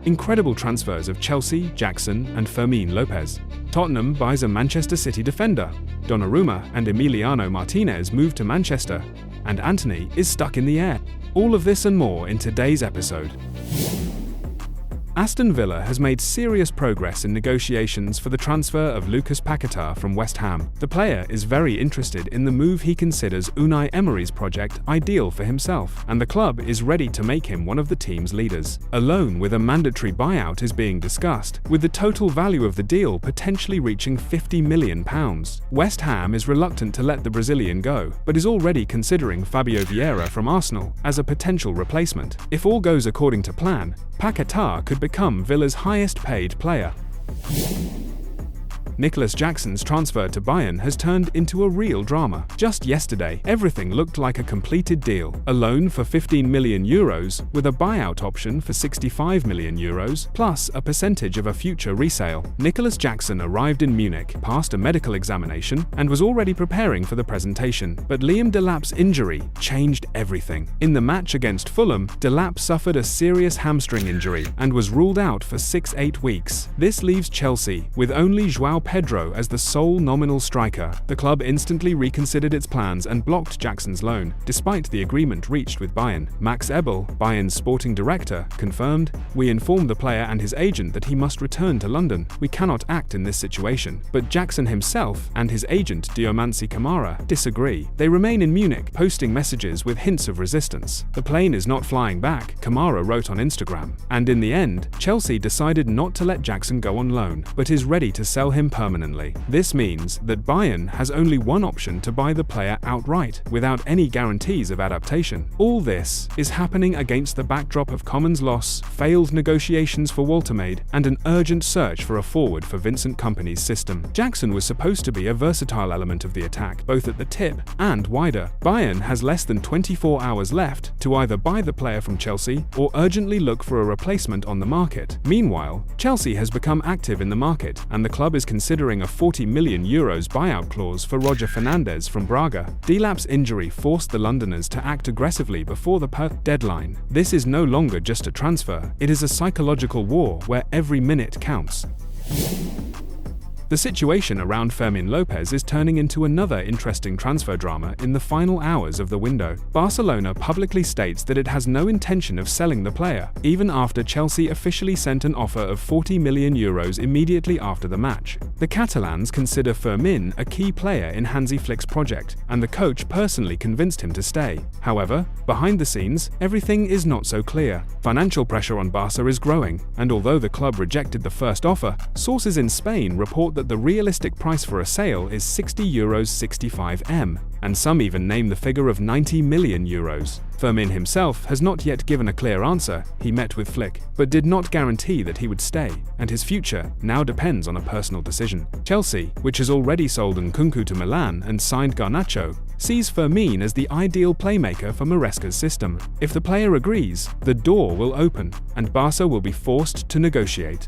Incredible transfers of Chelsea, Jackson, and Fermín López. Tottenham buys a Manchester City defender. Donnarumma and Emiliano Martínez move to Manchester, and Antony is stuck in the air. All of this and more in today's episode. Aston Villa has made serious progress in negotiations for the transfer of Lucas Paquetá from West Ham. The player is very interested in the move. He considers Unai Emery's project ideal for himself, and the club is ready to make him one of the team's leaders. A loan with a mandatory buyout is being discussed, with the total value of the deal potentially reaching £50 million. West Ham is reluctant to let the Brazilian go, but is already considering Fabio Vieira from Arsenal as a potential replacement. If all goes according to plan, Paquetá could become Villa's highest-paid player. Nicolas Jackson's transfer to Bayern has turned into a real drama. Just yesterday, everything looked like a completed deal. A loan for €15 million, with a buyout option for €65 million, plus a percentage of a future resale. Nicolas Jackson arrived in Munich, passed a medical examination, and was already preparing for the presentation. But Liam Delap's injury changed everything. In the match against Fulham, Delap suffered a serious hamstring injury and was ruled out for 6-8 weeks. This leaves Chelsea with only João Pedro as the sole nominal striker. The club instantly reconsidered its plans and blocked Jackson's loan, despite the agreement reached with Bayern. Max Ebel, Bayern's sporting director, confirmed, "We informed the player and his agent that he must return to London. We cannot act in this situation." But Jackson himself and his agent Diomansi Kamara disagree. They remain in Munich, posting messages with hints of resistance. "The plane is not flying back," Kamara wrote on Instagram. And in the end, Chelsea decided not to let Jackson go on loan, but is ready to sell him permanently. This means that Bayern has only one option to buy the player outright, without any guarantees of adaptation. All this is happening against the backdrop of Coman's loss, failed negotiations for Wolverhampton, and an urgent search for a forward for Vincent Kompany's system. Jackson was supposed to be a versatile element of the attack, both at the tip and wider. Bayern has less than 24 hours left to either buy the player from Chelsea or urgently look for a replacement on the market. Meanwhile, Chelsea has become active in the market, and the club is considering a €40 million buyout clause for Roger Fernandes from Braga. Delap's injury forced the Londoners to act aggressively before the deadline. This is no longer just a transfer, it is a psychological war where every minute counts. The situation around Fermin Lopez is turning into another interesting transfer drama in the final hours of the window. Barcelona publicly states that it has no intention of selling the player, even after Chelsea officially sent an offer of €40 million immediately after the match. The Catalans consider Fermin a key player in Hansi Flick's project, and the coach personally convinced him to stay. However, behind the scenes, everything is not so clear. Financial pressure on Barca is growing, and although the club rejected the first offer, sources in Spain report that the realistic price for a sale is €60-65 and some even name the figure of €90 million. Fermin himself has not yet given a clear answer. He met with Flick, but did not guarantee that he would stay, and his future now depends on a personal decision. Chelsea, which has already sold Nkunku to Milan and signed Garnacho, sees Fermin as the ideal playmaker for Maresca's system. If the player agrees, the door will open, and Barca will be forced to negotiate.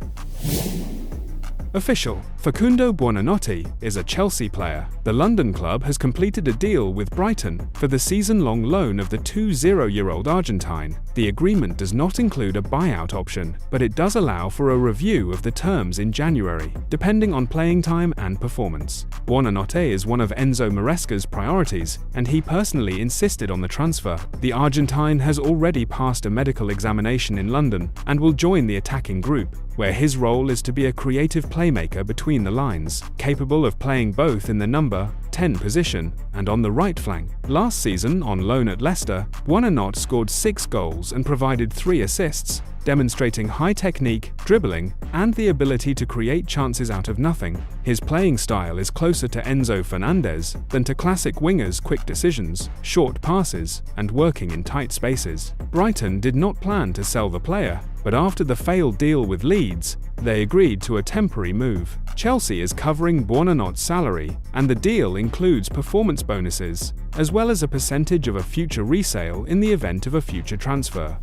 Official: Facundo Buonanotte is a Chelsea player. The London club has completed a deal with Brighton for the season-long loan of the 20-year-old Argentine. The agreement does not include a buyout option, but it does allow for a review of the terms in January, depending on playing time and performance. Buonanotte is one of Enzo Maresca's priorities, and he personally insisted on the transfer. The Argentine has already passed a medical examination in London and will join the attacking group, where his role is to be a creative playmaker between the lines, capable of playing both in the number 10 position and on the right flank. Last season, on loan at Leicester, Buonanotte scored 6 goals and provided 3 assists, demonstrating high technique, dribbling, and the ability to create chances out of nothing. His playing style is closer to Enzo Fernandez than to classic wingers' quick decisions, short passes, and working in tight spaces. Brighton did not plan to sell the player, but after the failed deal with Leeds, they agreed to a temporary move. Chelsea is covering Buonanotte's salary, and the deal includes performance bonuses, as well as a percentage of a future resale in the event of a future transfer.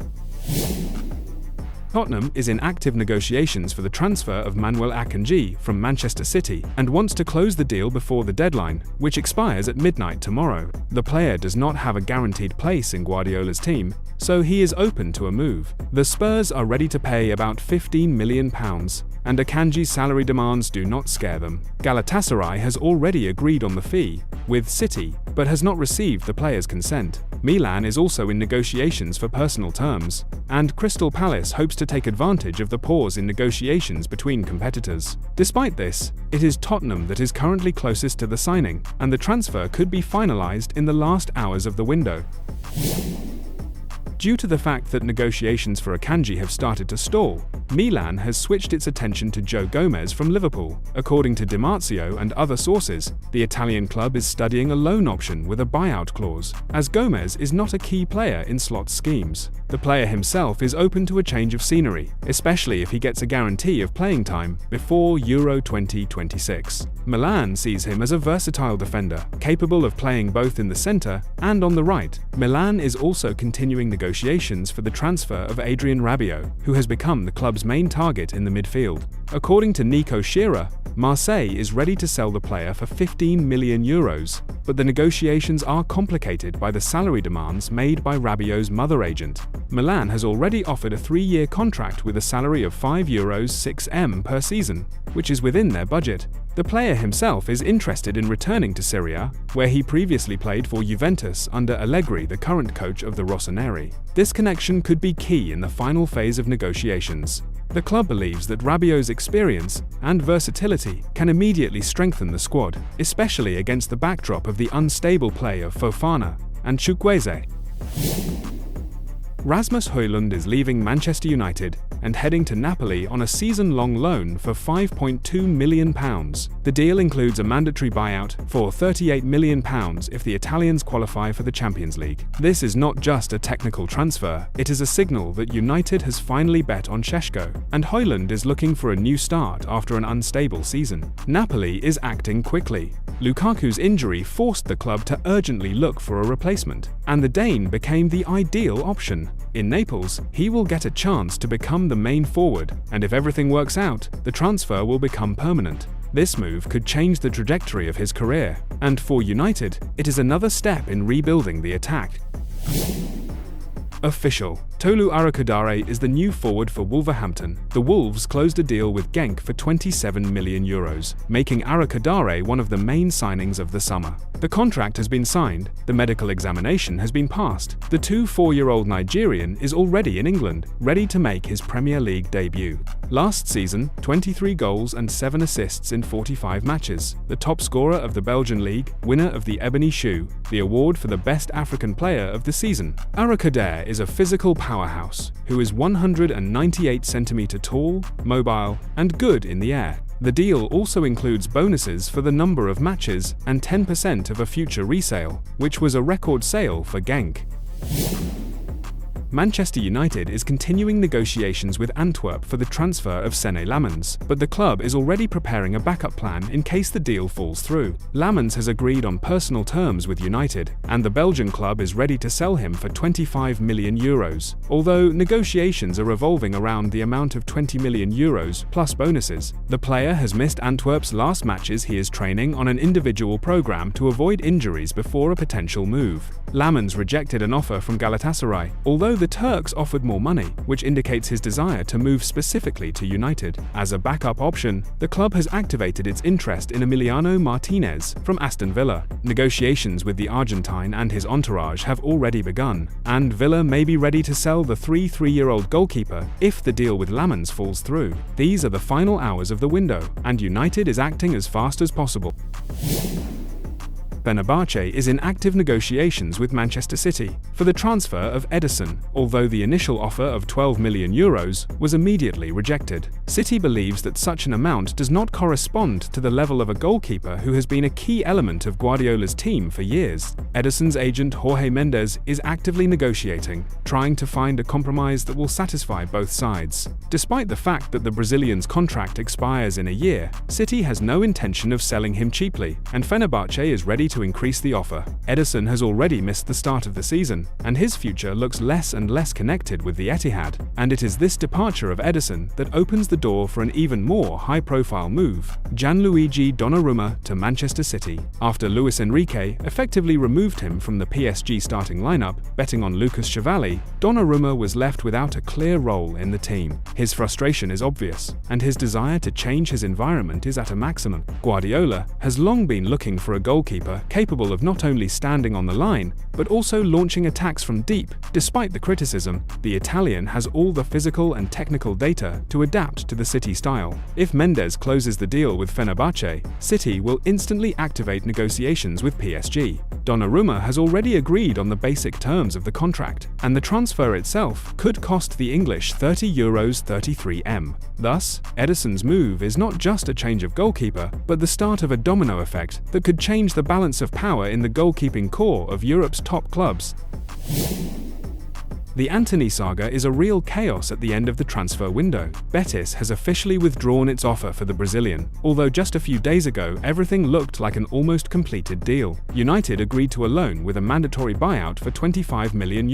Tottenham is in active negotiations for the transfer of Manuel Akanji from Manchester City and wants to close the deal before the deadline, which expires at midnight tomorrow. The player does not have a guaranteed place in Guardiola's team, so he is open to a move. The Spurs are ready to pay about £15 million, and Akanji's salary demands do not scare them. Galatasaray has already agreed on the fee with City, but has not received the player's consent. Milan is also in negotiations for personal terms, and Crystal Palace hopes to take advantage of the pause in negotiations between competitors. Despite this, it is Tottenham that is currently closest to the signing, and the transfer could be finalized in the last hours of the window. Due to the fact that negotiations for Akanji have started to stall, Milan has switched its attention to Joe Gomez from Liverpool. According to Di Marzio and other sources, the Italian club is studying a loan option with a buyout clause, as Gomez is not a key player in Slot's schemes. The player himself is open to a change of scenery, especially if he gets a guarantee of playing time before Euro 2026. Milan sees him as a versatile defender, capable of playing both in the centre and on the right. Milan is also continuing negotiations for the transfer of Adrien Rabiot, who has become the club's main target in the midfield. According to Nico Shearer, Marseille is ready to sell the player for €15 million, but the negotiations are complicated by the salary demands made by Rabiot's mother agent. Milan has already offered a 3-year contract with a salary of €5.6m per season, which is within their budget. The player himself is interested in returning to Serie A, where he previously played for Juventus under Allegri, the current coach of the Rossoneri. This connection could be key in the final phase of negotiations. The club believes that Rabiot's experience and versatility can immediately strengthen the squad, especially against the backdrop of the unstable play of Fofana and Chukwueze. Rasmus Højlund is leaving Manchester United and heading to Napoli on a season-long loan for £5.2 million. The deal includes a mandatory buyout for £38 million if the Italians qualify for the Champions League. This is not just a technical transfer, it is a signal that United has finally bet on Šeško, and Højlund is looking for a new start after an unstable season. Napoli is acting quickly. Lukaku's injury forced the club to urgently look for a replacement, and the Dane became the ideal option. In Naples, he will get a chance to become the main forward, and if everything works out, the transfer will become permanent. This move could change the trajectory of his career, and for United, it is another step in rebuilding the attack. Official. Tolu Arokodare is the new forward for Wolverhampton. The Wolves closed a deal with Genk for €27 million, making Arakadare one of the main signings of the summer. The contract has been signed, the medical examination has been passed. The 24-year-old Nigerian is already in England, ready to make his Premier League debut. Last season, 23 goals and 7 assists in 45 matches. The top scorer of the Belgian league, winner of the Ebony Shoe, the award for the best African player of the season. Arakadare is a physical powerhouse who is 198 cm tall, mobile, and good in the air. The deal also includes bonuses for the number of matches and 10% of a future resale, which was a record sale for Genk. Manchester United is continuing negotiations with Antwerp for the transfer of Senne Lammens, but the club is already preparing a backup plan in case the deal falls through. Lammens has agreed on personal terms with United, and the Belgian club is ready to sell him for €25 million, although negotiations are revolving around the amount of €20 million plus bonuses. The player has missed Antwerp's last matches. He is training on an individual program to avoid injuries before a potential move. Lammens rejected an offer from Galatasaray, although the Turks offered more money, which indicates his desire to move specifically to United. As a backup option, the club has activated its interest in Emiliano Martínez from Aston Villa. Negotiations with the Argentine and his entourage have already begun, and Villa may be ready to sell the 33-year-old goalkeeper if the deal with Lammens falls through. These are the final hours of the window, and United is acting as fast as possible. Fenerbahce is in active negotiations with Manchester City for the transfer of Ederson, although the initial offer of €12 million was immediately rejected. City believes that such an amount does not correspond to the level of a goalkeeper who has been a key element of Guardiola's team for years. Ederson's agent Jorge Mendes is actively negotiating, trying to find a compromise that will satisfy both sides. Despite the fact that the Brazilian's contract expires in a year, City has no intention of selling him cheaply, and Fenerbahce is ready to to increase the offer. Ederson has already missed the start of the season, and his future looks less and less connected with the Etihad, and it is this departure of Ederson that opens the door for an even more high-profile move: Gianluigi Donnarumma to Manchester City. After Luis Enrique effectively removed him from the PSG starting lineup, betting on Lucas Chevalier, Donnarumma was left without a clear role in the team. His frustration is obvious, and his desire to change his environment is at a maximum. Guardiola has long been looking for a goalkeeper capable of not only standing on the line, but also launching attacks from deep. Despite the criticism, the Italian has all the physical and technical data to adapt to the City style. If Mendes closes the deal with Fenerbahce, City will instantly activate negotiations with PSG. Donnarumma has already agreed on the basic terms of the contract, and the transfer itself could cost the English €30.33m. Thus, Ederson's move is not just a change of goalkeeper, but the start of a domino effect that could change the balance of power in the goalkeeping core of Europe's top clubs. The Antony saga is a real chaos at the end of the transfer window. Betis has officially withdrawn its offer for the Brazilian, although just a few days ago everything looked like an almost completed deal. United agreed to a loan with a mandatory buyout for €25 million,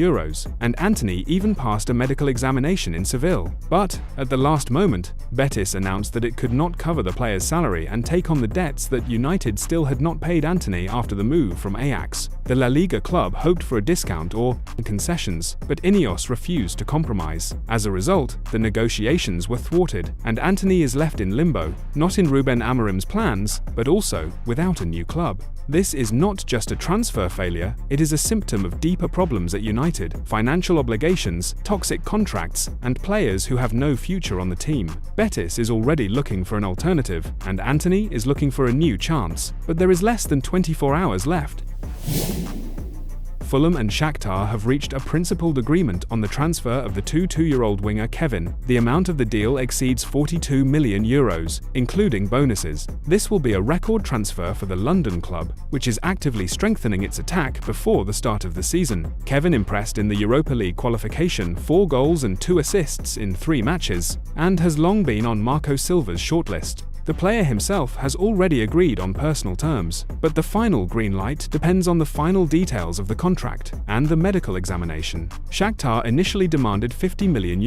and Antony even passed a medical examination in Seville. But, at the last moment, Betis announced that it could not cover the player's salary and take on the debts that United still had not paid Antony after the move from Ajax. The La Liga club hoped for a discount or concessions, but Ineos refused to compromise. As a result, the negotiations were thwarted, and Antony is left in limbo, not in Ruben Amorim's plans, but also without a new club. This is not just a transfer failure, it is a symptom of deeper problems at United: financial obligations, toxic contracts, and players who have no future on the team. Betis is already looking for an alternative, and Antony is looking for a new chance, but there is less than 24 hours left. Fulham and Shakhtar have reached a principled agreement on the transfer of the 22-year-old winger Kevin. The amount of the deal exceeds €42 million, including bonuses. This will be a record transfer for the London club, which is actively strengthening its attack before the start of the season. Kevin impressed in the Europa League qualification, 4 goals and 2 assists in 3 matches, and has long been on Marco Silva's shortlist. The player himself has already agreed on personal terms, but the final green light depends on the final details of the contract and the medical examination. Shakhtar initially demanded €50 million,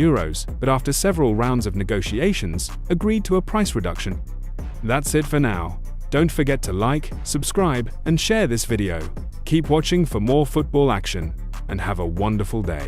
but after several rounds of negotiations, agreed to a price reduction. That's it for now. Don't forget to like, subscribe, and share this video. Keep watching for more football action, and have a wonderful day.